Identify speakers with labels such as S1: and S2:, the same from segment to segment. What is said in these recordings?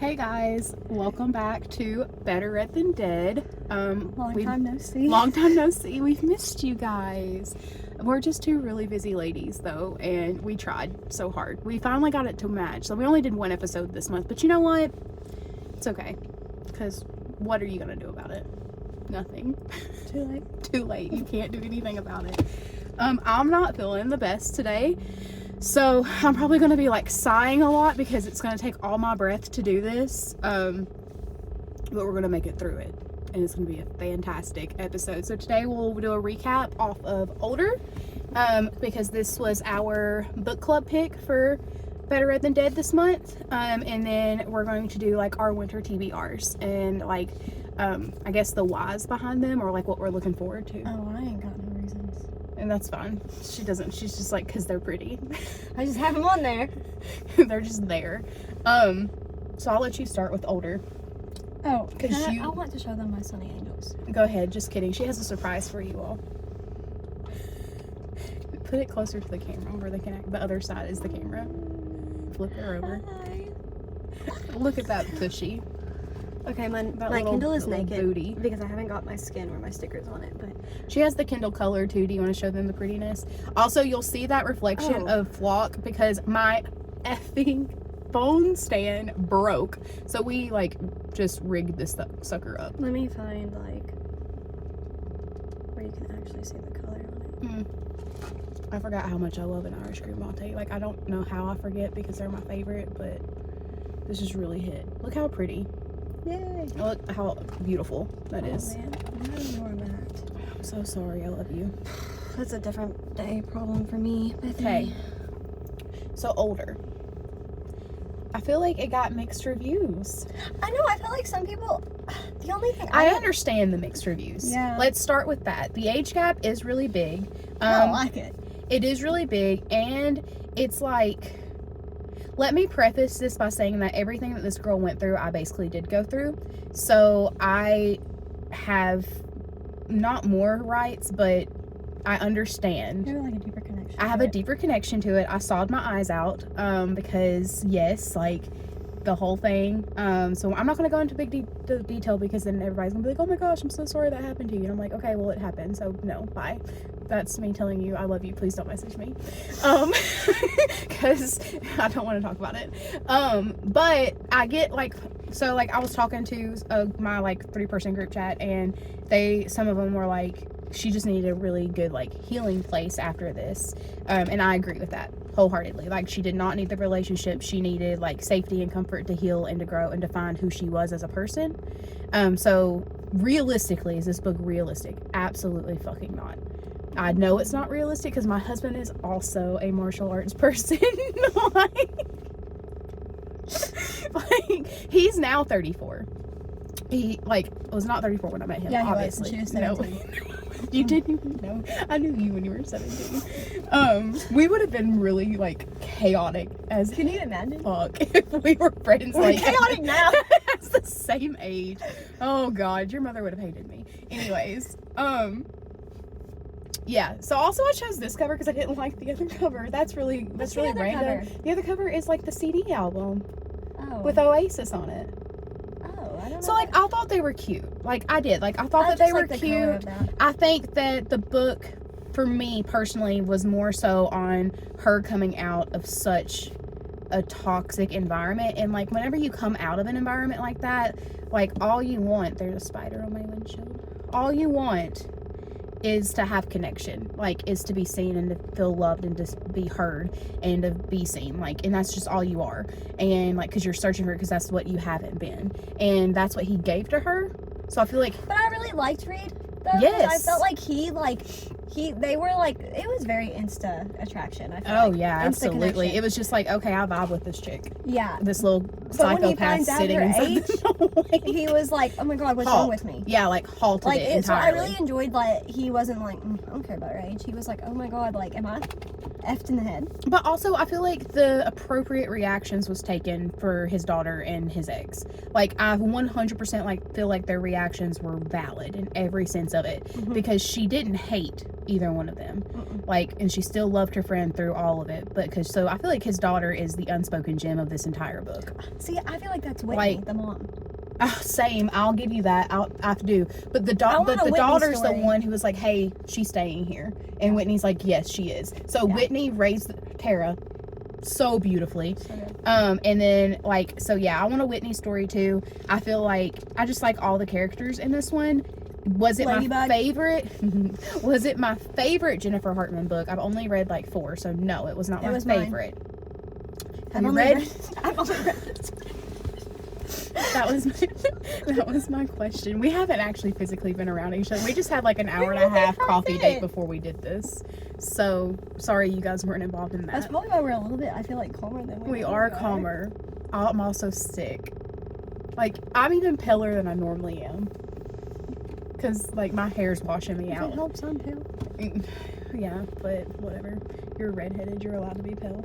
S1: Hey guys, welcome back to Better Read Than Dead.
S2: Long time no see.
S1: Long time no see. We've missed you guys. We're just two really busy ladies though, and we tried so hard. We finally got it to match. So we only did one episode this month, but you know what? It's okay. Because what are you going to do about it? Nothing.
S2: Too late.
S1: Too late. You can't do anything about it. I'm not feeling the best today. So I'm probably going to be like sighing a lot because it's going to take all my breath to do this. But we're going to make it through it. And it's going to be a fantastic episode. So today we'll do a recap off of Older. Because this was our book club pick for Better Read Than Dead this month. And then we're going to do like our winter TBRs. And like, I guess the whys behind them or like what we're looking forward to.
S2: Oh, I ain't got no reasons.
S1: And that's fine. She's just like, because they're pretty.
S2: I just have them on there.
S1: They're just there. So I'll let you start with Older.
S2: Oh, I want to show them my Sunny Angels.
S1: Go ahead. Just kidding. She has a surprise for you all. Put it closer to the camera where they can. The other side is the camera. Flip her over.
S2: Hi.
S1: Look at that tushy.
S2: Okay, my Kindle is naked booty. Because I haven't got my skin or my stickers on it, but
S1: she has the Kindle color too. Do you want to show them the prettiness? Also, you'll see that reflection of Flock because my effing phone stand broke. So we like just rigged this sucker up.
S2: Let me find like where you can actually see the color on it.
S1: I forgot how much I love an Irish cream latte. Like I don't know how I forget because they're my favorite, but this is really hit. Look how pretty.
S2: Yay!
S1: Look how beautiful that is.
S2: Man, I don't know where I'm at.
S1: I'm so sorry. I love you.
S2: That's a different day problem for me.
S1: Okay. So Older. I feel like it got mixed reviews.
S2: I know. I feel like some people. The only thing
S1: I understand the mixed reviews.
S2: Yeah.
S1: Let's start with that. The age gap is really big.
S2: I don't like it.
S1: It is really big, and it's like. Let me preface this by saying that everything that this girl went through, I basically did go through. So I have not more rights, but I understand.
S2: You have like a deeper connection.
S1: I have a deeper connection to it. I sawed my eyes out because, yes, like the whole thing. So I'm not going to go into big detail because then everybody's going to be like, oh my gosh, I'm so sorry that happened to you. And I'm like, okay, well, it happened. So no, bye. That's me telling you I love you. Please don't message me. Because I don't want to talk about it. But I get like, so like I was talking to my like 3-person group chat and some of them were like, she just needed a really good like healing place after this. And I agree with that wholeheartedly. Like she did not need the relationship. She needed like safety and comfort to heal and to grow and to find who she was as a person. So realistically, is this book realistic? Absolutely fucking not. I know it's not realistic because my husband is also a martial arts person. like he's now 34. He like was not 34 when I met him.
S2: Yeah,
S1: obviously.
S2: He was. She was 17.
S1: No. You didn't even know. I knew you when you were 17. We would have been really like chaotic as
S2: Can you imagine?
S1: fuck if we were friends.
S2: We're
S1: like
S2: chaotic now.
S1: It's the same age. Oh god, your mother would have hated me. Anyways, yeah. So also I chose this cover because I didn't like the other cover. That's really random. The other cover is like the CD album with Oasis on it. So like I thought they were cute. Like I did. Like I thought that they were cute. I think that the book for me personally was more so on her coming out of such a toxic environment, and like whenever you come out of an environment like that, like all you want, there's a spider on my windshield. All you want is to have connection, like is to be seen and to feel loved and to be heard and to be seen, like, and that's just all you are. And like because you're searching for it because that's what you haven't been, and that's what he gave to her. So I feel like,
S2: but I really liked Reed though.
S1: Yes,
S2: I felt like they were like, it was very insta attraction. I feel like.
S1: Yeah, absolutely. It was just like, okay, I vibe with this chick.
S2: Yeah,
S1: this little psychopath sitting inside the
S2: he was like, oh my god, what's wrong with me?
S1: Yeah, like halted
S2: like
S1: it entirely.
S2: So I really enjoyed that he wasn't like, I don't care about her age. He was like, oh my god, like, am I effed in the head?
S1: But also I feel like the appropriate reactions was taken for his daughter and his ex. Like I 100% like feel like their reactions were valid in every sense of it, because she didn't hate either one of them. Like, and she still loved her friend through all of it. But so I feel like his daughter is the unspoken gem of this entire book.
S2: See, I feel like that's Whitney, the mom.
S1: Same. I'll give you that. I have to do. But the daughter's the one who was like, hey, she's staying here. And Whitney's like, yes, she is. So Whitney raised Tara so beautifully. And then, like, so yeah, I want a Whitney story too. I feel like I just like all the characters in this one. Was it my favorite? Was it my favorite Jennifer Hartmann book? I've only read like 4, so no, it was not my favorite. Have you read? I've only read this. That was my question. We haven't actually physically been around each other. We just had like an hour and a half coffee date before we did this. So sorry you guys weren't involved in that.
S2: That's probably why we're a little bit, I feel like, calmer than
S1: we are. Calmer. I'm also sick. Like, I'm even paler than I normally am. Because, like, my hair's washing me out.
S2: It helps, I'm pale.
S1: Yeah, but whatever. You're redheaded. You're allowed to be pale.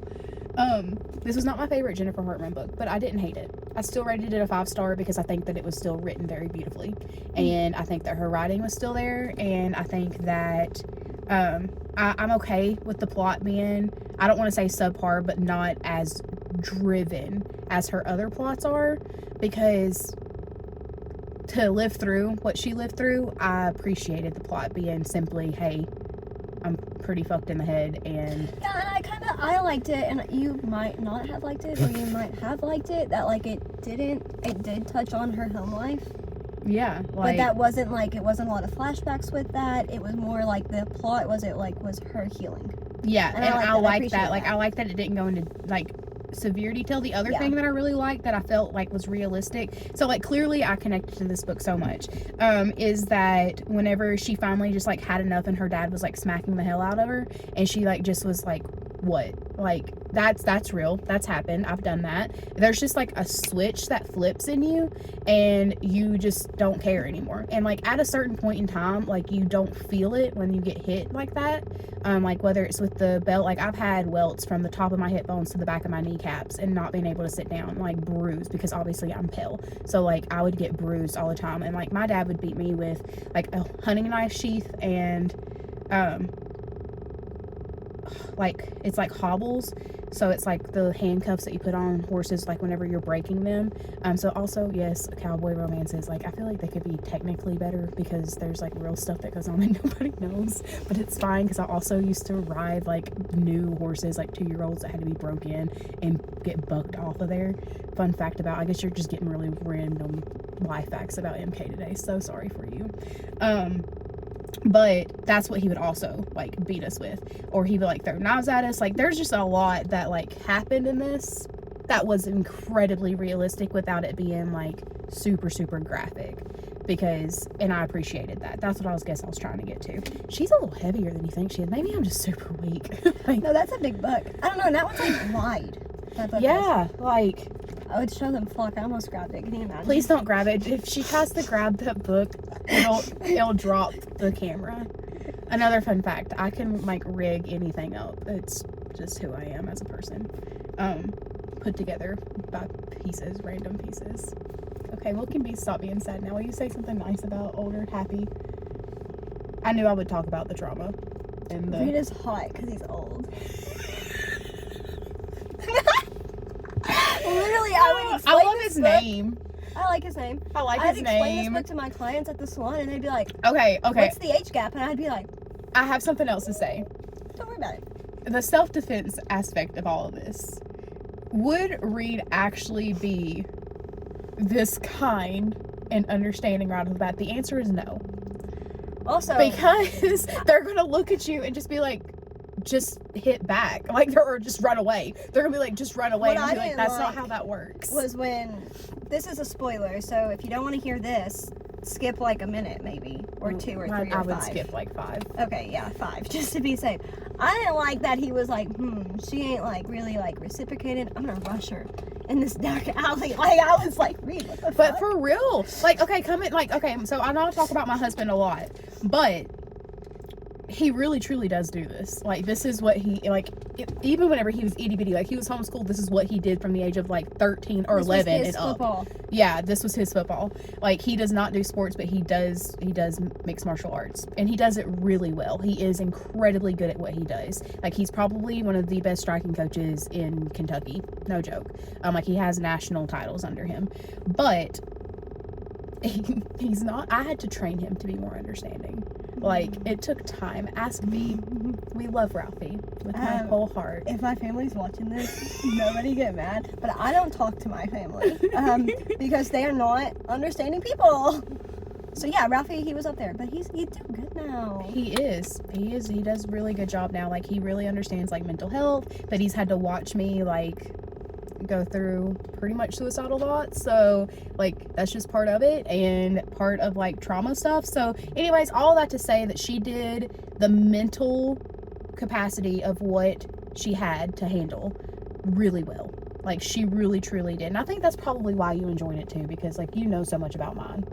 S1: This was not my favorite Jennifer Hartmann book, but I didn't hate it. I still rated it a 5-star because I think that it was still written very beautifully. And I think that her writing was still there. And I think that I'm okay with the plot being, I don't want to say subpar, but not as driven as her other plots are. Because to live through what she lived through, I appreciated the plot being simply, hey, I'm pretty fucked in the head, and
S2: I liked it, and you might not have liked it, or you might have liked it, that like it did touch on her home life.
S1: Yeah, like,
S2: but that wasn't like, it wasn't a lot of flashbacks with that. It was more like the plot was her healing.
S1: Yeah, and I like that. Like, I like that it didn't go into like severe detail. The other thing that I really liked that I felt like was realistic, so like clearly I connected to this book so much, is that whenever she finally just like had enough and her dad was like smacking the hell out of her, and she like just was like, what, like that's real, that's happened, I've done that. There's just like a switch that flips in you and you just don't care anymore. And like at a certain point in time, like you don't feel it when you get hit like that, like whether it's with the belt, like I've had welts from the top of my hip bones to the back of my kneecaps and not being able to sit down, like bruised, because obviously I'm pale, so like I would get bruised all the time. And like my dad would beat me with like a hunting knife sheath and like it's like hobbles, so it's like the handcuffs that you put on horses like whenever you're breaking them. So also, yes, cowboy romances, like I feel like they could be technically better because there's like real stuff that goes on that nobody knows, but it's fine because I also used to ride like new horses, like 2-year-olds that had to be broke in and get bucked off of there. Fun fact about, I guess you're just getting really random life facts about MK today, so sorry for you. But that's what he would also like beat us with, or he would like throw knives at us. Like there's just a lot that like happened in this that was incredibly realistic without it being like super graphic, because, and I appreciated that. That's what I was trying to get to. She's a little heavier than you think she is. Maybe I'm just super weak. Like,
S2: no, that's a big book. I don't know, and that one's like wide. That book is.
S1: Like
S2: I would show them flock. I almost grabbed it. Can you imagine?
S1: Please don't grab it. If she tries to grab that book, it'll drop the camera. Another fun fact, I can like rig anything up. It's just who I am as a person. Put together by pieces, random pieces. Okay, well, stop being sad now. Will you say something nice about older, happy? I knew I would talk about the trauma. And
S2: Reed is hot because he's old. Literally, I love his
S1: name.
S2: I like his name.
S1: I like his name.
S2: I'd explain this book to my clients at the salon, and they'd be like,
S1: okay.
S2: What's the age gap? And I'd be like,
S1: I have something else to say.
S2: Don't worry about it.
S1: The self-defense aspect of all of this. Would Reed actually be this kind and understanding right off the bat? The answer is no.
S2: Also,
S1: because they're going to look at you and just be like, just hit back, like, or just run away. They're gonna be like, just run away. And I'll be like, that's not how that works.
S2: Was when, this is a spoiler, so if you don't want to hear this, skip like a minute maybe, or 2 or 3 or 5.
S1: I would skip like 5.
S2: Okay, yeah, 5, just to be safe. I didn't like that he was like, she ain't like really like reciprocated. I'm gonna rush her in this dark alley. Like, I was like, Reed, what the fuck?
S1: But for real, like, okay, so I know I talk about my husband a lot, but he really truly does do this. Like, this is what he, like, even whenever he was itty bitty, like, he was homeschooled, this is what he did from the age of, like, 13 or 11 and up. Football. Yeah, this was his football. Like, he does not do sports, but he does mixed martial arts, and he does it really well. He is incredibly good at what he does. Like, he's probably one of the best striking coaches in Kentucky. No joke. Like, he has national titles under him, but he's not. I had to train him to be more understanding. Like, it took time. Ask me. We love Ralphie with my whole heart.
S2: If my family's watching this, nobody get mad, but I don't talk to my family because they are not understanding people. So yeah, Ralphie, he was up there, but he's doing good now.
S1: He does a really good job now. Like, he really understands, like, mental health, but he's had to watch me, like, go through pretty much suicidal thoughts, so like that's just part of it and part of like trauma stuff. So anyways, all that to say that she did the mental capacity of what she had to handle really well. Like, she really truly did, and I think that's probably why you enjoyed it too, because like you know so much about mine,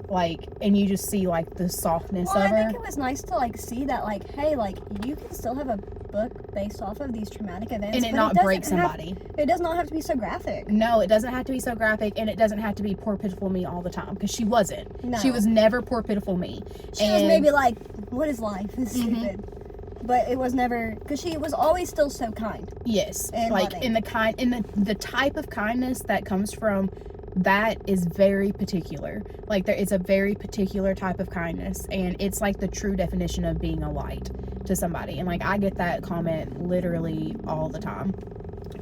S1: like, and you just see like the softness of her.
S2: I think it was nice to like see that, like, hey, like, you can still have a book based off of these traumatic events
S1: and it not break somebody.
S2: It does not have to be so graphic.
S1: No, it doesn't have to be so graphic, and it doesn't have to be poor pitiful me all the time, because she wasn't.
S2: No.
S1: She was never poor pitiful me.
S2: She was maybe like, what is life? It's stupid. But it was never, because she was always still so kind.
S1: Yes,
S2: and
S1: like
S2: loving.
S1: the type of kindness that comes from that is very particular. Like, there is a very particular type of kindness, and it's like the true definition of being a light to somebody. And like, I get that comment literally all the time,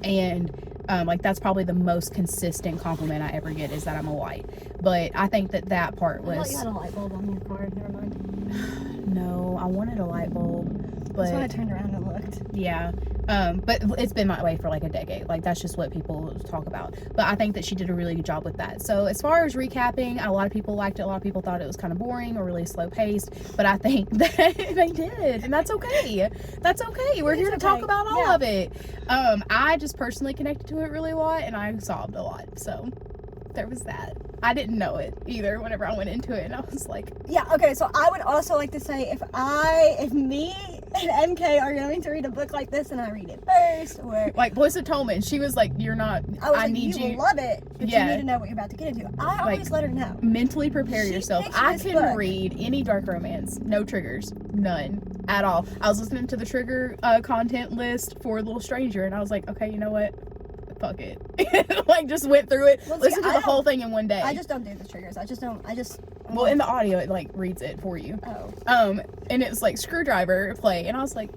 S1: and like, that's probably the most consistent compliment I ever get, is that I'm a light. But I think that part was...
S2: I thought you had a light bulb on your card. Never mind.
S1: No, I wanted a light bulb, but
S2: that's why I turned around and looked.
S1: Yeah. But it's been that way for like a decade. Like, that's just what people talk about. But I think that she did a really good job with that. So as far as recapping, a lot of people liked it. A lot of people thought it was kind of boring or really slow paced. But I think that they did. And that's okay. That's okay. We're here to talk about all of it. I just personally connected to it really a lot, and I sobbed a lot. So there was that. I didn't know it either whenever I went into it, and I was like...
S2: Yeah, okay, so I would also like to say, if me and MK are going to read a book like this and I read it first, or...
S1: Like, Melissa Tolman, she was like, you're not... I need you...
S2: You will love it, but you need to know what you're about to get into. I always let her know.
S1: Mentally prepare yourself. I can read any dark romance. No triggers. None. At all. I was listening to the trigger content list for Little Stranger, and I was like, okay, you know what? Fuck it. Like, just went through it. Listen to the whole thing in one day.
S2: I just don't do the triggers.
S1: Well, in the audio, it like reads it for you.
S2: Oh.
S1: And it's like screwdriver play, and I was like,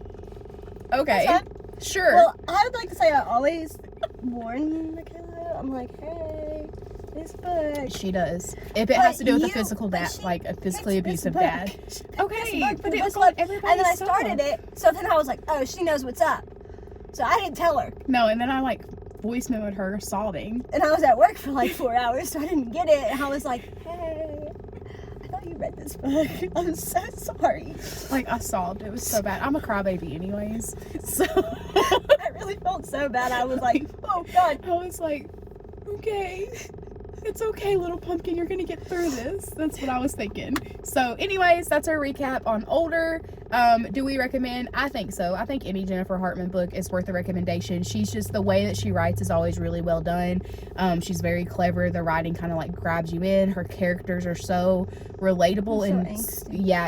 S1: okay, sure.
S2: Well, I would like to say I always warn Michaela. I'm like, hey, this book.
S1: She does. If it has to do with a physical dad, like a physically abusive dad. Okay, but it was like everybody.
S2: And then I started it, so then I was like, oh, she knows what's up. So I didn't tell her.
S1: No, and then I like voice noted her sobbing.
S2: And I was at work for like 4 hours, so I didn't get it. And I was like, hey, I thought you read this book. I'm so sorry.
S1: Like, I sobbed. It was so bad. I'm a crybaby anyways. So
S2: I really felt so bad. I was like, oh God.
S1: I was like, okay. It's okay, little pumpkin, you're gonna get through this. That's what I was thinking. So anyways, that's our recap on Older. Do we recommend? I think so. I think any Jennifer Hartmann book is worth a recommendation. She's just, the way that she writes is always really well done. She's very clever. The writing kind of like grabs you in. Her characters are so relatable, and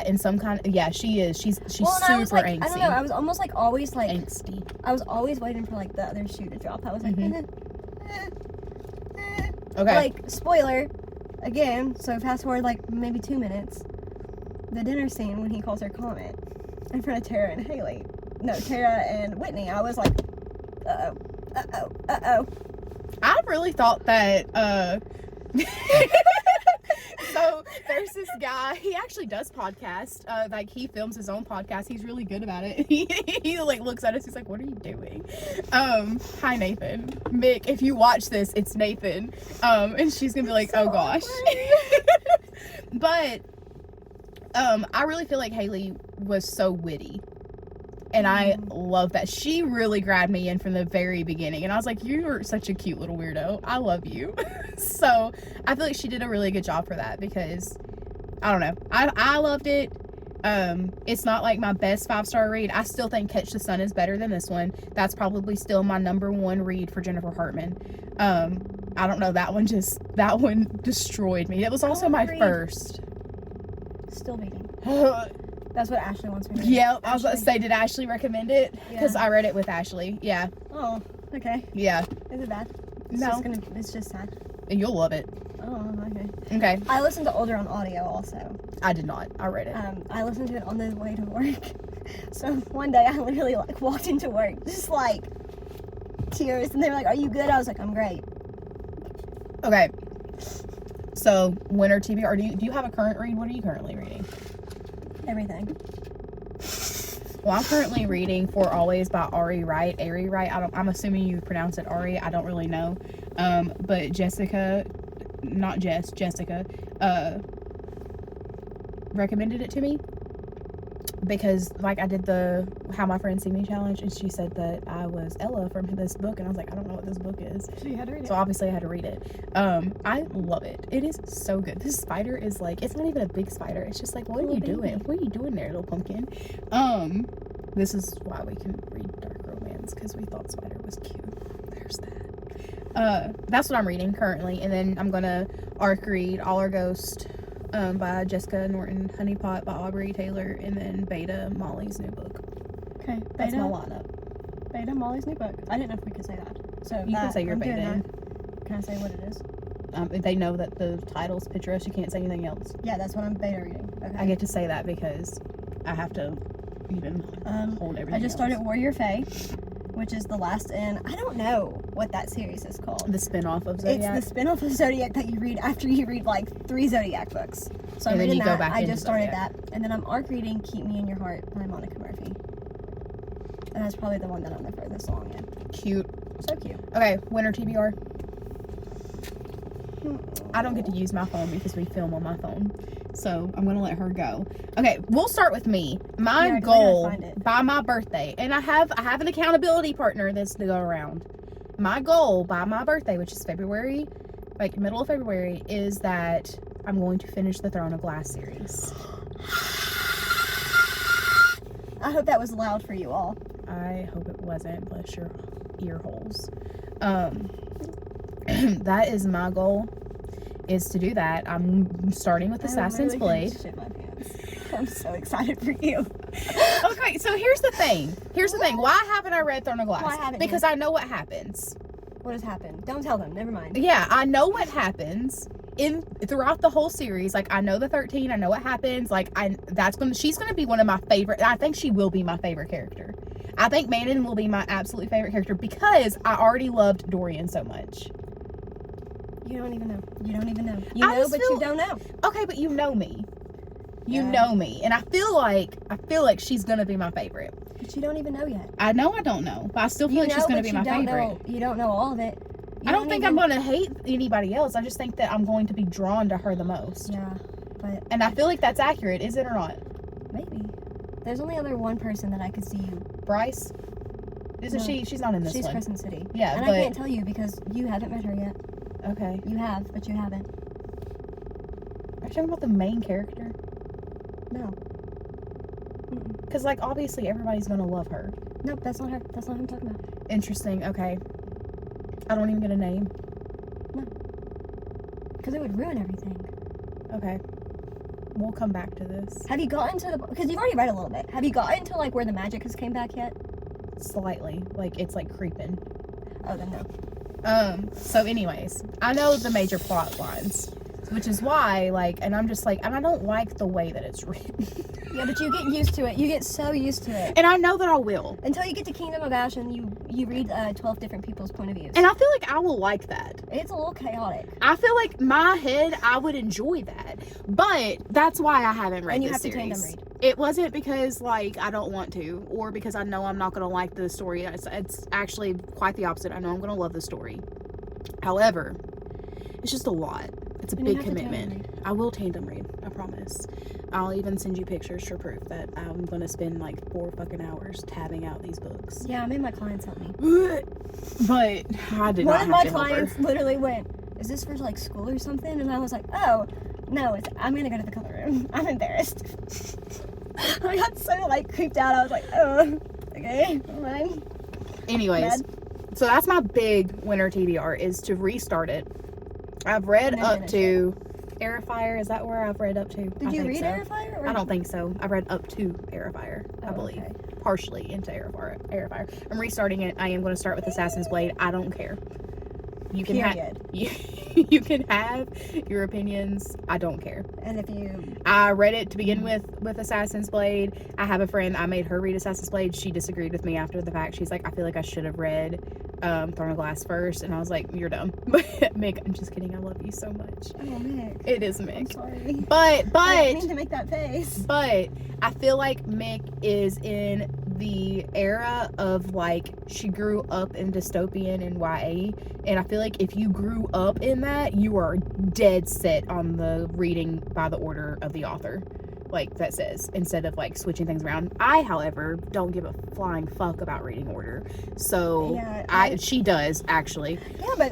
S1: in some kind of, she is. She's super angsty.
S2: I don't know, I was almost like always like
S1: angsty.
S2: I was always waiting for like the other shoe to drop. I was like,
S1: Okay.
S2: Like, spoiler, again, so fast forward like maybe 2 minutes. The dinner scene when he calls her Comet in front of Tara and Haley. No, Tara and Whitney. I was like, uh-oh.
S1: I really thought that, so there's this guy, he actually does podcast, like he films his own podcast. He's really good about it. He like looks at us, he's like, what are you doing? Hi Nathan. Mick, if you watch this, it's Nathan. And she's gonna be like, oh gosh. But I really feel like Haley was so witty, and I love that. She really grabbed me in from the very beginning, and I was like, you are such a cute little weirdo. I love you. So I feel like she did a really good job for that, because I don't know, I loved it. It's not like my best 5-star read. I still think Catch the Sun is better than this one. That's probably still my number 1 read for Jennifer Hartmann. I don't know, that one destroyed me. It was also my first.
S2: Still reading. That's what Ashley wants me to read.
S1: Yeah, I was about to say, did Ashley recommend it? Because I read it with Ashley. Yeah.
S2: Oh, okay.
S1: Yeah.
S2: Is it bad?
S1: No.
S2: It's just sad.
S1: You'll love it.
S2: Oh, okay.
S1: Okay.
S2: I listened to Older on audio also.
S1: I did not. I read it.
S2: I listened to it on the way to work. So one day I literally like walked into work, just like tears, and they were like, "Are you good?" I was like, "I'm great."
S1: Okay. So winter TBR. Do you have a current read? What are you currently reading?
S2: Everything.
S1: Well, I'm currently reading For Always by Ari Wright. I'm assuming you pronounce it Ari. I don't really know. But Jessica recommended it to me because like I did the How My Friends See Me challenge, and she said that I was Ella from this book, and I was like, I don't know what this book is.
S2: So you had to read it.
S1: So obviously I had to read it. I love it. It is so good. This spider is like, it's not even a big spider. It's just like, what are you doing? What are you doing there, little pumpkin? This is why we can read dark romance, because we thought Spider was cute. There's that. That's what I'm reading currently, and then I'm gonna arc read All Our Ghost by Jessica Norton, Honeypot by Aubrey Taylor, and then Beta, Molly's new book.
S2: Okay,
S1: that's my lineup.
S2: Beta, Molly's new book. I didn't know if we could say that. So
S1: you can say your Beta.
S2: Can I say what it is?
S1: If they know that the title's picturesque, you can't say anything else.
S2: Yeah, that's what I'm beta reading. Okay.
S1: I get to say that because I have to even hold everything.
S2: I just started Warrior Fae, which is the last in, I don't know what that series is called.
S1: The spin-off of Zodiac?
S2: It's the spin-off of Zodiac that you read after you read like 3 Zodiac books. So I'm reading that. I just started that. And then I'm arc reading Keep Me in Your Heart by Monica Murphy. And that's probably the one that I'm the furthest along in.
S1: Cute.
S2: So cute.
S1: Okay, winter TBR. I don't get to use my phone because we film on my phone. So I'm going to let her go. Okay, we'll start with me. My goal by my birthday, and I have an accountability partner this to go around. My goal by my birthday, which is February, like middle of February, is that I'm going to finish the Throne of Glass series.
S2: I hope that was loud for you all.
S1: I hope it wasn't. Bless your ear holes. That is my goal, is to do that. I'm starting with Assassin's Blade.
S2: Shit my pants. I'm so excited for you.
S1: Okay, so here's the thing. Why haven't I read Throne of Glass?
S2: Why haven't
S1: because I know what happens.
S2: What has happened? Don't tell them. Never mind.
S1: Yeah, I know what happens throughout the whole series. Like, I know the 13. I know what happens. Like, she's gonna be one of my favorite. I think she will be my favorite character. I think Manon will be my absolute favorite character because I already loved Dorian so much.
S2: You don't even know. You know, but you don't know.
S1: Okay, but you know me. You know me, and I feel like she's gonna be my favorite.
S2: But you don't even know yet.
S1: I know I don't know, but I still feel like she's gonna be my favorite.
S2: You don't know all of it.
S1: I don't think I'm gonna hate anybody else. I just think that I'm going to be drawn to her the most.
S2: Yeah,
S1: and I feel like that's accurate, is it or not?
S2: Maybe. There's only other one person that I could see you.
S1: Bryce? Isn't she? She's not in this one.
S2: She's Crescent City.
S1: Yeah,
S2: and I can't tell you because you haven't met her yet.
S1: Okay.
S2: You have, but you haven't.
S1: Are you talking about the main character?
S2: No.
S1: Because, like, obviously everybody's gonna love her.
S2: Nope, that's not her. That's not who I'm talking about.
S1: Interesting. Okay. I don't even get a name.
S2: No. Because it would ruin everything.
S1: Okay. We'll come back to this.
S2: Have you gotten to the... Because you've already read a little bit. Have you gotten to, like, where the magic has came back yet?
S1: Slightly. Like, it's, like, creeping.
S2: Oh, then no.
S1: So anyways, I know the major plot lines, which is why, like, and I'm just like, and I don't like the way that it's written.
S2: Yeah, but you get used to it. You get so used to it.
S1: And I know that I will.
S2: Until you get to Kingdom of Ash and you read 12 different people's point of views.
S1: And I feel like I will like that.
S2: It's a little chaotic.
S1: I feel like my head, I would enjoy that. But that's why I haven't read this series. And you have to tandem read. It wasn't because, like, I don't want to, or because I know I'm not going to like the story. It's actually quite the opposite. I know I'm going to love the story. However, it's just a lot. It's a big commitment. I will tandem read. I promise. I'll even send you pictures for proof that I'm going to spend, like, 4 fucking hours tabbing out these books.
S2: Yeah, I made my clients help me.
S1: But I did not have to help her.
S2: One of my clients literally went, is this for, like, school or something? And I was like, oh, no, I'm going to go to the color room. I'm embarrassed. I got so like creeped out. I was like, oh, okay, never mind.
S1: Anyways, so that's my big winter TBR, is to restart it. I've read up to Air of Fire. Is that where I've read up to?
S2: Did you read Air of Fire?
S1: I don't think so. I've read up to Air of Fire, I believe. Okay. Partially into Air of Fire. I'm restarting it. I am going to start with Assassin's Blade. I don't care. You can you can have your opinions. I don't care.
S2: And if you...
S1: I read it to begin with Assassin's Blade. I have a friend, I made her read Assassin's Blade. She disagreed with me after the fact. She's like, I feel like I should have read Throne of Glass first. And I was like, you're dumb. But Mick, I'm just kidding. I love you so much.
S2: Oh, Mick.
S1: It is Mick.
S2: I'm sorry.
S1: But
S2: I didn't mean to make that face.
S1: But I feel like Mick is in the era of, like, she grew up in dystopian and YA, and I feel like if you grew up in that, you are dead set on the reading by the order of the author, like that says, instead of like switching things around. I, however, don't give a flying fuck about reading order, so yeah, she does actually.
S2: Yeah,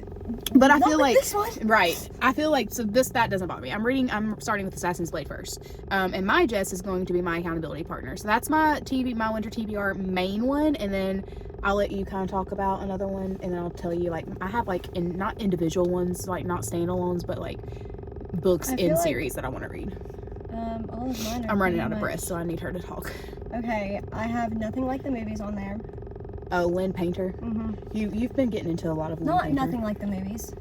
S1: but I feel like this one. Right. I feel like that doesn't bother me. I'm starting with Assassin's Blade first. And my Jess is going to be my accountability partner. So that's my winter TBR main one, and then I'll let you kind of talk about another one, and then I'll tell you, like, I have like not individual ones, like not standalones, but like books in series that I want to read.
S2: All of mine are
S1: I'm running out of breath, so I need her to talk.
S2: Okay, I have Nothing Like the Movies on there.
S1: Oh, Lynn Painter.
S2: Mm-hmm.
S1: You've been getting into a lot of Lynn Painter.
S2: Nothing Like the Movies.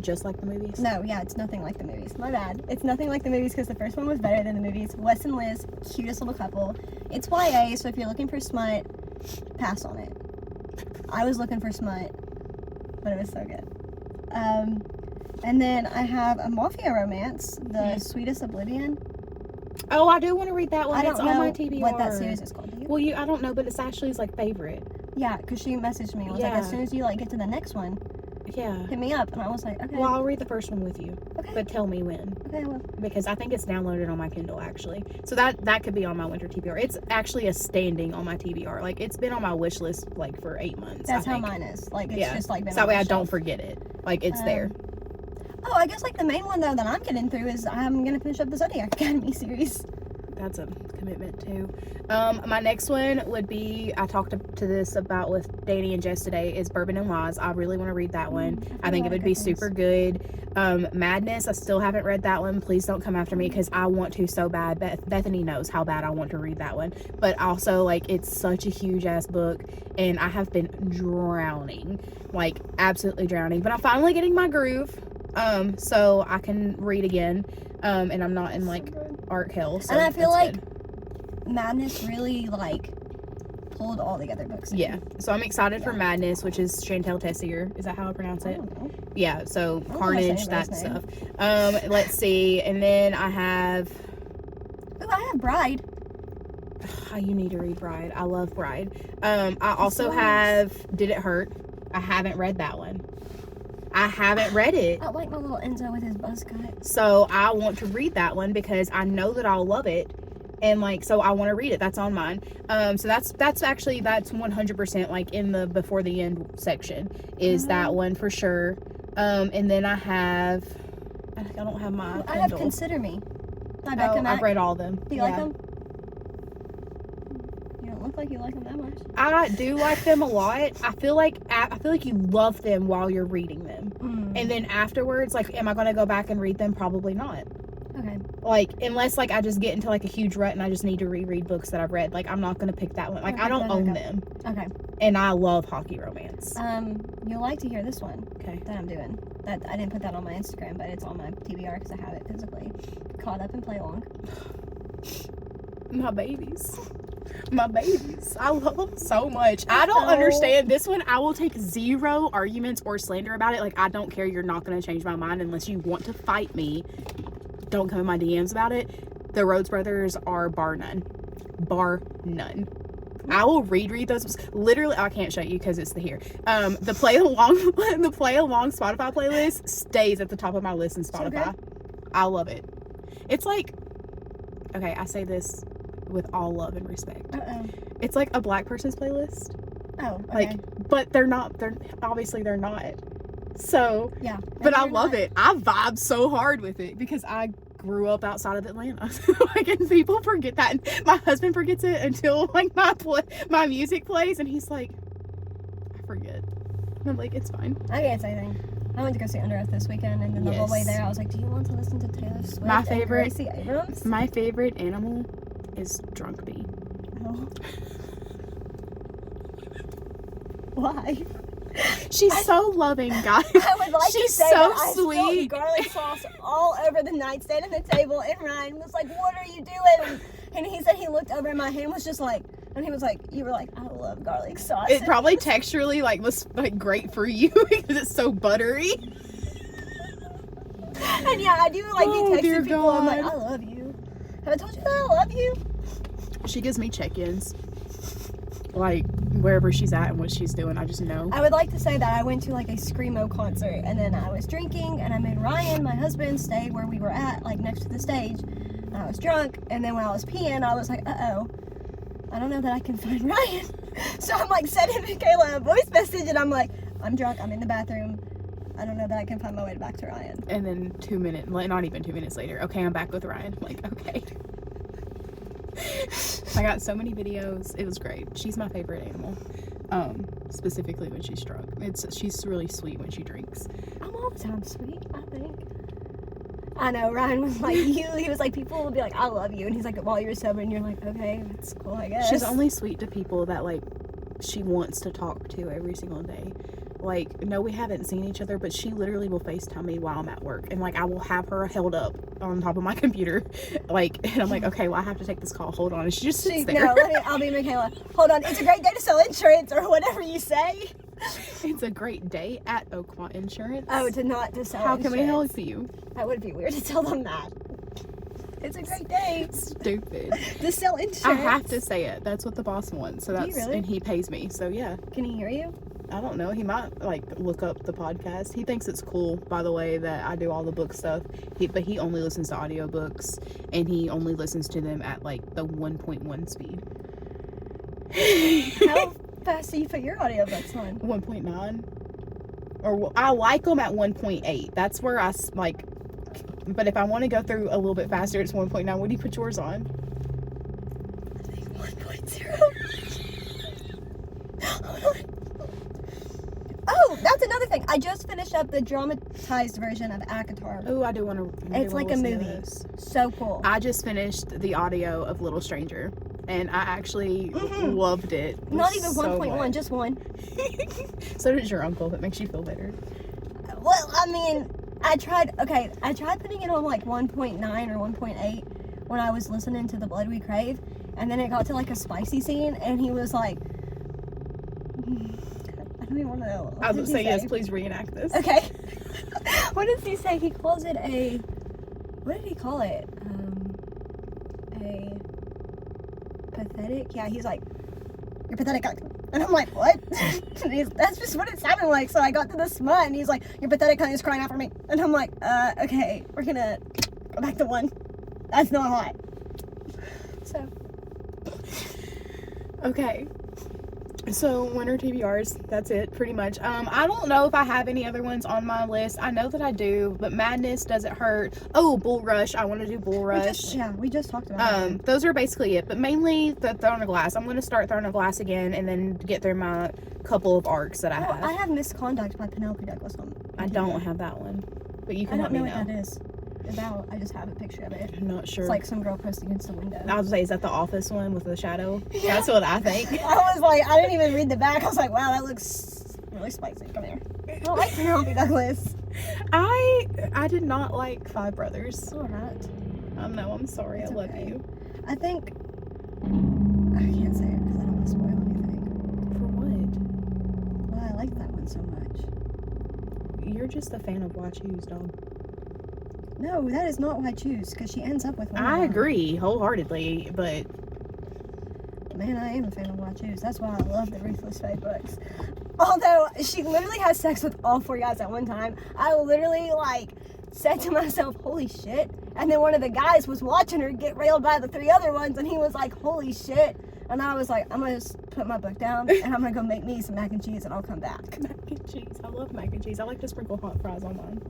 S1: Just like the movies?
S2: No, yeah, it's Nothing Like the Movies. My bad. It's Nothing Like the Movies because the first one was better than the movies. Wes and Liz, cutest little couple. It's YA, so if you're looking for smut, pass on it. I was looking for smut, but it was so good. And then I have a mafia romance, The Sweetest Oblivion.
S1: Oh, I do want to read that one. It's on my TBR.
S2: What that series is called. Do you?
S1: Well, I don't know, but it's Ashley's like favorite.
S2: Yeah, because she messaged me. I was like, as soon as you like get to the next one, hit me up. And I was like, okay.
S1: Well, I'll read the first one with you.
S2: Okay.
S1: But tell me when.
S2: Okay, well.
S1: Because I think it's downloaded on my Kindle, actually. So that could be on my winter TBR. It's actually a standing on my TBR. Like, it's been on my wish list, like, for 8 months.
S2: That's how mine is. Like, it's just, like, been
S1: so that way I don't forget it. Like, it's there.
S2: Oh, I guess, like, the main one, though, that I'm getting through is I'm going to finish up the Zodiac Academy series.
S1: That's a commitment, too. My next one would be, I talked to this about with Danny and Jess today, is Bourbon and Laws. I really want to read that one. I think it would be super good. Madness, I still haven't read that one. Please don't come after me because I want to so bad. Bethany knows how bad I want to read that one. But also, like, it's such a huge-ass book, and I have been drowning. Like, absolutely drowning. But I'm finally getting my groove, so I can read again. And I'm not in, like, art hell. So
S2: and I feel like Madness really, like, pulled all the other books in.
S1: Yeah. So I'm excited for Madness, which is Chantel Tessier. Is that how I pronounce it?
S2: I don't know.
S1: Yeah. So Carnage, that stuff. Let's see. And then I have...
S2: Oh, I have Bride.
S1: You need to read Bride. I love Bride. I also have Did It Hurt? I haven't read that one. I haven't read it.
S2: I like my little Enzo with his buzz cut.
S1: So I want to read that one because I know that I'll love it. And like, so I want to read it. That's on mine. So that's 100% like in the before the end section is that one for sure. And then I don't have my Kindle.
S2: I have Consider Me.
S1: I've read all of them.
S2: Do you like them? You don't look like you like them that much.
S1: I do like them a lot. I feel like you love them while you're reading them. And then afterwards, like, am I going to go back and read them? Probably not.
S2: Okay.
S1: Like, unless, like, I just get into, like, a huge rut and I just need to reread books that I've read. Like, I'm not going to pick that one. Like, I don't own them.
S2: Okay.
S1: And I love hockey romance.
S2: You'll like to hear this one.
S1: Okay.
S2: That I'm doing. I didn't put that on my Instagram, but it's on my TBR because I have it physically. Caught Up and Play Along.
S1: My babies. I love them so much. I don't understand this one. I will take 0 arguments or slander about it. Like, I don't care. You're not going to change my mind unless you want to fight me. Don't come in my DMs about it. The Rhodes Brothers are bar none. I will reread those. Literally, I can't show you because it's here. The play along Spotify playlist stays at the top of my list in Spotify. So I love it. It's like, okay, I say this with all love and respect. It's like a black person's playlist.
S2: Oh, okay.
S1: Like, but they're not. Obviously they're not. So yeah, but I love it. I vibe so hard with it because I grew up outside of Atlanta. Like, and people forget that. And my husband forgets it until, like, my music plays, and he's like, I forget. And I'm like, it's fine.
S2: I can't say anything. I went to go see Under Earth this weekend, and then the whole way there, I was like, do you want to listen to Taylor Swift and Gracie Abrams?
S1: My favorite animal is Drunk Bee.
S2: Oh. Why?
S1: She's so loving, guys.
S2: I would like
S1: She's
S2: to say
S1: so
S2: that I
S1: sweet.
S2: spilled garlic sauce all over the nightstand and the table, and Ryan was like, what are you doing? And he said he looked over and my hand was just like, and he was like, you were like, I love garlic sauce.
S1: It probably texturally like was like great for you because it's so buttery.
S2: And yeah, I do like be texting people. God. I'm like, I love you. Have I told you that I love you?
S1: She gives me check-ins. Like, wherever she's at and what she's doing, I just know.
S2: I would like to say that I went to, like, a Screamo concert, and then I was drinking, and I made Ryan, my husband, stay where we were at, like, next to the stage, and I was drunk, and then when I was peeing, I was like, uh-oh, I don't know that I can find Ryan. So I'm, like, sending Michaela a voice message, and I'm like, I'm drunk, I'm in the bathroom, I don't know that I can find my way back to Ryan.
S1: And then 2 minutes, not even 2 minutes later, okay, I'm back with Ryan. I'm like, okay. I got so many videos. It was great. She's my favorite animal. Specifically when she's drunk. She's really sweet when she drinks.
S2: I'm all the time sweet, I think. I know, Ryan was like, he was like, people will be like, I love you. And he's like, while you're sober, and you're like, okay, that's cool, I guess.
S1: She's only sweet to people that, like, she wants to talk to every single day. Like, no, we haven't seen each other, but she literally will FaceTime me while I'm at work. And, like, I will have her held up on top of my computer. Like, and I'm like, okay, well, I have to take this call. Hold on. And she just sits there.
S2: No, I'll be Michaela. Hold on. It's a great day to sell insurance or whatever you say.
S1: It's a great day at Oakmont Insurance.
S2: Oh, to sell insurance.
S1: How can we help you?
S2: That would be weird to tell them that. It's a great day.
S1: Stupid.
S2: To sell insurance.
S1: I have to say it. That's what the boss wants. So that's,
S2: really?
S1: And he pays me. So, yeah.
S2: Can he hear you?
S1: I don't know. He might, like, look up the podcast. He thinks it's cool, by the way, that I do all the book stuff. But he only listens to audiobooks, and he only listens to them at, like, the 1.1 speed.
S2: How fast do you put your audiobooks on?
S1: 1.9. Or I like them at 1.8. That's where I, like, but if I want to go through a little bit faster, it's 1.9. What do you put yours on?
S2: I think 1.0. Oh, that's another thing. I just finished up the dramatized version of ACOTAR.
S1: Oh, I do want to.
S2: It's like a movie. So cool.
S1: I just finished the audio of Little Stranger, and I actually loved it.
S2: Not even 1.1, just 1.
S1: So does your uncle. That makes you feel better.
S2: Well, I mean, I tried putting it on like 1.9 or 1.8 when I was listening to The Blood We Crave, and then it got to like a spicy scene, and he was like, I don't even want to know.
S1: I was going to say, yes, please reenact this.
S2: Okay. What does he say? He calls it a, what did he call it? A pathetic? Yeah, he's like, you're pathetic. And I'm like, what? That's just what it sounded like. So I got to the smut, and he's like, you're pathetic, honey, he's crying out for me. And I'm like, okay, we're going to go back to 1. That's not hot. So.
S1: Okay. So, winter TBRs, that's it, pretty much. I don't know if I have any other ones on my list. I know that I do, but Madness Doesn't Hurt. Oh, Bull Rush. I want to do Bull Rush.
S2: We just talked about it.
S1: Those are basically it, but mainly the Throne of Glass. I'm going to start Throne of Glass again and then get through my couple of arcs that I have.
S2: I have Misconduct by Penelope Douglas on.
S1: I don't have that one, but you can let me know.
S2: I don't know what that is. I just have a picture of it.
S1: I'm not sure.
S2: It's like some girl pressed against the window.
S1: I was say, is that the Office one with the shadow? Yeah. That's what I think.
S2: I was like, I didn't even read the back. I was like, wow, that looks really spicy. Come here. I don't like Penelope Douglas.
S1: I did not like Five Brothers.
S2: All right.
S1: No, I'm sorry.
S2: It's
S1: I love
S2: okay.
S1: you.
S2: I think I can't say it because I don't want to spoil anything.
S1: For what?
S2: Well, I like that one so much.
S1: You're just a fan of Why Choose, dog.
S2: No, that is not Why Choose, because she ends up with one.
S1: I agree wholeheartedly, but
S2: man, I am a fan of Why Choose. That's why I love the Ruthless Fae books. Although she literally has sex with all 4 guys at one time, I literally like said to myself, "Holy shit!" And then one of the guys was watching her get railed by the 3 other ones, and he was like, "Holy shit!" And I was like, "I'm gonna just put my book down, and I'm gonna go make me some mac and cheese, and I'll come back."
S1: Mac and cheese. I love mac and cheese. I like to sprinkle hot fries on mine.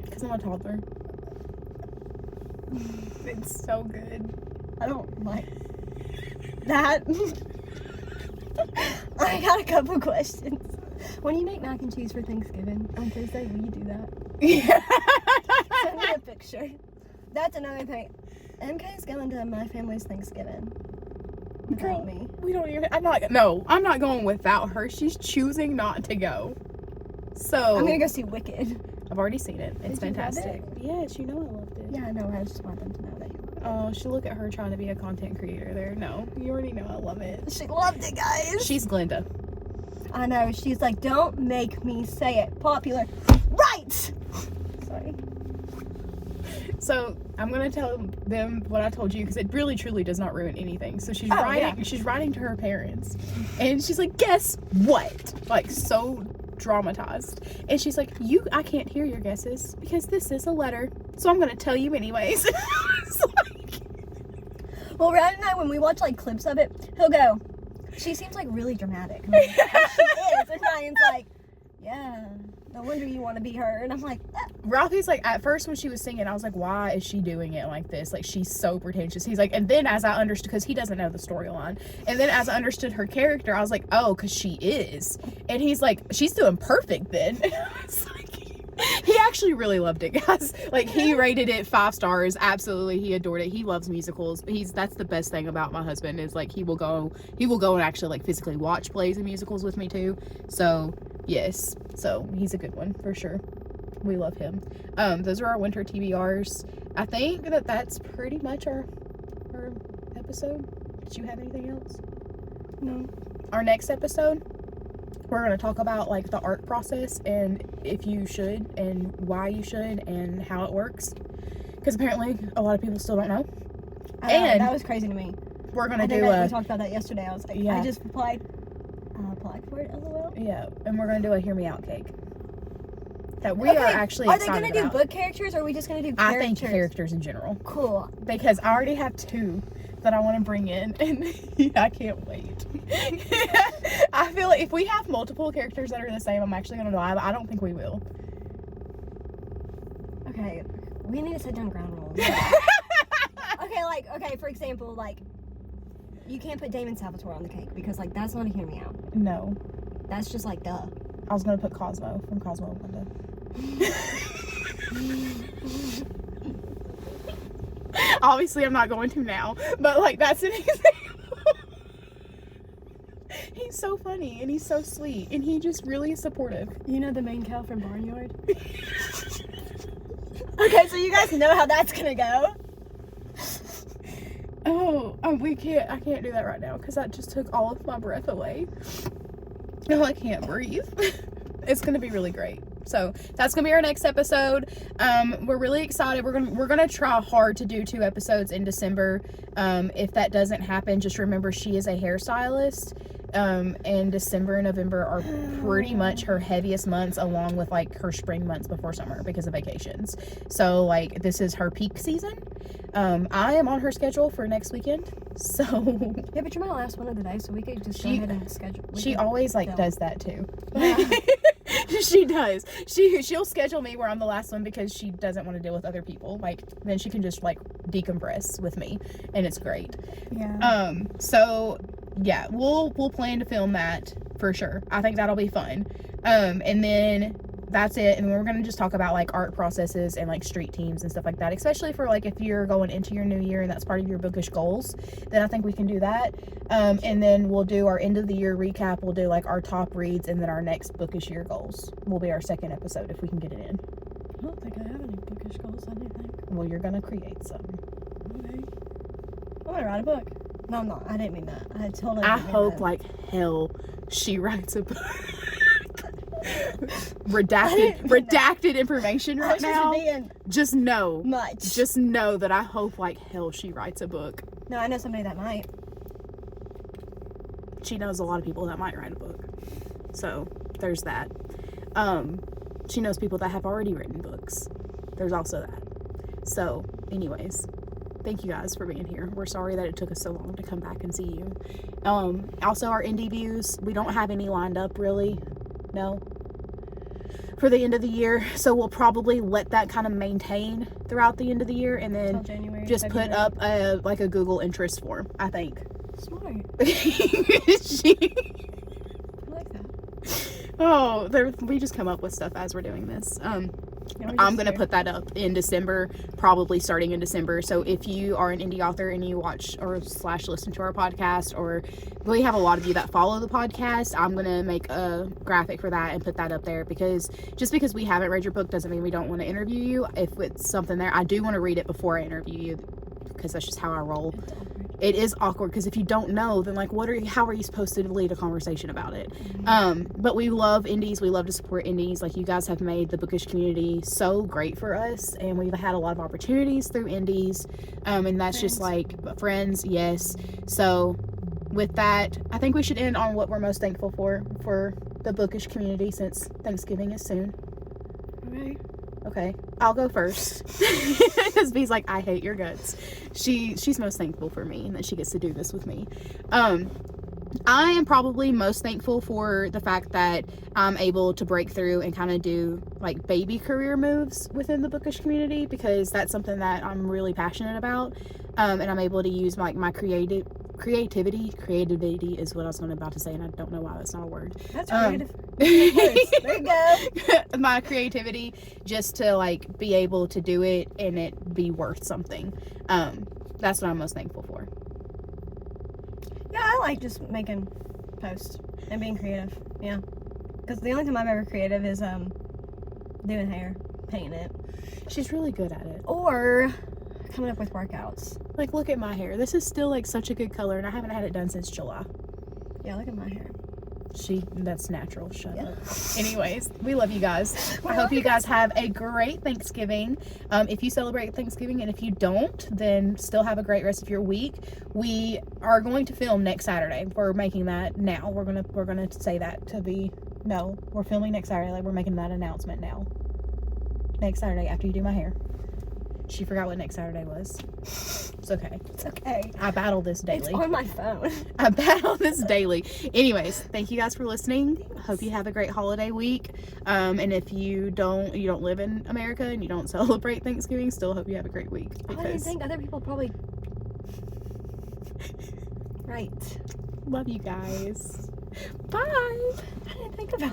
S1: Because I'm a toddler. It's so good.
S2: I don't like that. I got a couple questions. When you make mac and cheese for Thanksgiving on Thursday, will you do that?
S1: Yeah.
S2: Send me a picture. That's another thing. MK's going to my family's Thanksgiving without me.
S1: We don't even. I'm not going without her. She's choosing not to go. So
S2: I'm gonna go see Wicked.
S1: I've already seen it. It's fantastic.
S2: It?
S1: Yes, you know I loved it.
S2: Yeah, I know. I just want them to know that you loved it.
S1: Oh, she look at her trying to be a content creator there. No, you already know I love it.
S2: She loved it, guys.
S1: She's Glenda.
S2: I know. She's like, don't make me say it. Popular. Right! Sorry.
S1: So I'm gonna tell them what I told you because it really truly does not ruin anything. So she's she's writing to her parents, and she's like, guess what? Like, so dramatized. And she's like, I can't hear your guesses because this is a letter, so I'm gonna tell you anyways.
S2: Well, Ryan and I, when we watch like clips of it, he'll go, she seems like really dramatic. And I'm like, yeah, she is. And Ryan's like, yeah, no wonder you want to be her. And I'm like,
S1: Ralphie's like, at first when she was singing, I was like, why is she doing it like this? Like, she's so pretentious. He's like, and then as I understood, because he doesn't know the storyline, and then as I understood her character, I was like, oh, because she is. And he's like, she's doing perfect then. It's like, he actually really loved it, guys. Like, he rated it 5 stars. Absolutely, he adored it. He loves musicals. That's the best thing about my husband is like he will go and actually like physically watch plays and musicals with me too. So yes, so he's a good one for sure. We love him. Those are our winter TBRs. I think that's pretty much our episode. Did you have anything else?
S2: No.
S1: Our next episode, we're going to talk about like the art process and if you should and why you should and how it works, because apparently a lot of people still don't know. And
S2: that was crazy to me.
S1: We're going to
S2: we talked about that yesterday. I was like,
S1: yeah.
S2: I just applied for it, LOL.
S1: Yeah, and we're going to do a hear me out cake that we are actually excited about.
S2: Are they going to do book characters, or are we just going to do characters?
S1: I think characters in general.
S2: Cool.
S1: Because I already have 2 that I want to bring in, and I can't wait. I feel like if we have multiple characters that are the same, I'm actually going to lie, but I don't think we will.
S2: Okay, we need to set down ground rules. Okay, for example, like, you can't put Damon Salvatore on the cake, because, like, that's not a hear me out.
S1: No.
S2: That's just, like, duh.
S1: I was going to put Cosmo from Cosmo and Wanda. Obviously, I'm not going to now, but like that's an example. He's so funny and he's so sweet and he just really is supportive.
S2: You know the main cow from Barnyard? Okay, so you guys know how that's gonna go.
S1: Oh, I can't do that right now because that just took all of my breath away. No, I can't breathe. It's gonna be really great. So that's gonna be our next episode. We're really excited. We're gonna try hard to do 2 episodes in December. If that doesn't happen, just remember she is a hairstylist. And December and November are pretty much her heaviest months, along with like her spring months before summer because of vacations. So like this is her peak season. I am on her schedule for next weekend. So
S2: yeah, but you're my last one of the day, so we could just go ahead and schedule.
S1: She always like does that too.
S2: Yeah.
S1: She does. She'll schedule me where I'm the last one because she doesn't want to deal with other people. Like then she can just like decompress with me, and it's great.
S2: Yeah.
S1: So yeah, we'll plan to film that for sure. I think that'll be fun. And then that's it. And we're gonna just talk about like art processes and like street teams and stuff like that, especially for like if you're going into your new year and that's part of your bookish goals, then I think we can do that. And then we'll do our end of the year recap. We'll do like our top reads, and then our next bookish year goals will be our second episode if we can get it in.
S2: I don't think I have any bookish goals, I think.
S1: Well, you're gonna create some.
S2: Okay. I'm gonna write a book. No, I'm not. I didn't mean that.
S1: I hope like hell she writes a book. redacted information right now. Just know that I hope like hell she writes a book.
S2: No, I know somebody that might.
S1: She knows a lot of people that might write a book, so there's that. She knows people that have already written books. There's also that. So anyways, thank you guys for being here. We're sorry that it took us so long to come back and see you. Also our indie views, we don't have any lined up really. No. for the end of the year. So we'll probably let that kind of maintain throughout the end of the year, and then
S2: January,
S1: just
S2: February.
S1: put up a Google interest form, I think.
S2: Smart. I like that.
S1: Oh, we just come up with stuff as we're doing this. I'm going to put that up in December, probably starting in December. So if you are an indie author and you watch or / listen to our podcast, or we have a lot of you that follow the podcast, I'm going to make a graphic for that and put that up there, because just because we haven't read your book doesn't mean we don't want to interview you. If it's something there, I do want to read it before I interview you, because that's just how I roll. It is awkward, because if you don't know, then like how are you supposed to lead a conversation about it? But we love indies. We love to support indies. Like, you guys have made the bookish community so great for us, and we've had a lot of opportunities through indies, and that's just like friends. Yes. So with that, I think we should end on what we're most thankful for the bookish community, since Thanksgiving is soon. Okay, I'll go first, because B's like, I hate your guts. She's most thankful for me, and that she gets to do this with me. I am probably most thankful for the fact that I'm able to break through and kind of do like baby career moves within the bookish community, because that's something that I'm really passionate about, and I'm able to use like my creativity is what I was about to say, and I don't know why that's not a word. That's creative. There you go. My creativity, just to like be able to do it and it be worth something. That's what I'm most thankful for.
S2: Yeah, I like just making posts and being creative. Yeah, because the only time I'm ever creative is doing hair, painting it.
S1: She's really good at it.
S2: Or coming up with workouts.
S1: Like, look at my hair. This is still like such a good color, and I haven't had it done since July.
S2: Yeah, look at my hair.
S1: That's natural. Shut up. Anyways, we love you guys. I hope you guys have a great Thanksgiving. If you celebrate Thanksgiving, and if you don't, then still have a great rest of your week. We are going to film next Saturday. We're making that now. We're gonna say that to be no. We're filming next Saturday. Like, we're making that announcement now. Next Saturday, after you do my hair. She forgot what next Saturday was. It's okay.
S2: It's okay.
S1: I battle this daily.
S2: It's on my phone.
S1: I battle this daily. Anyways, thank you guys for listening. Hope you have a great holiday week. And if you don't live in America and you don't celebrate Thanksgiving, still hope you have a great week.
S2: I didn't think other people probably. Right.
S1: Love you guys. Bye.
S2: I didn't think about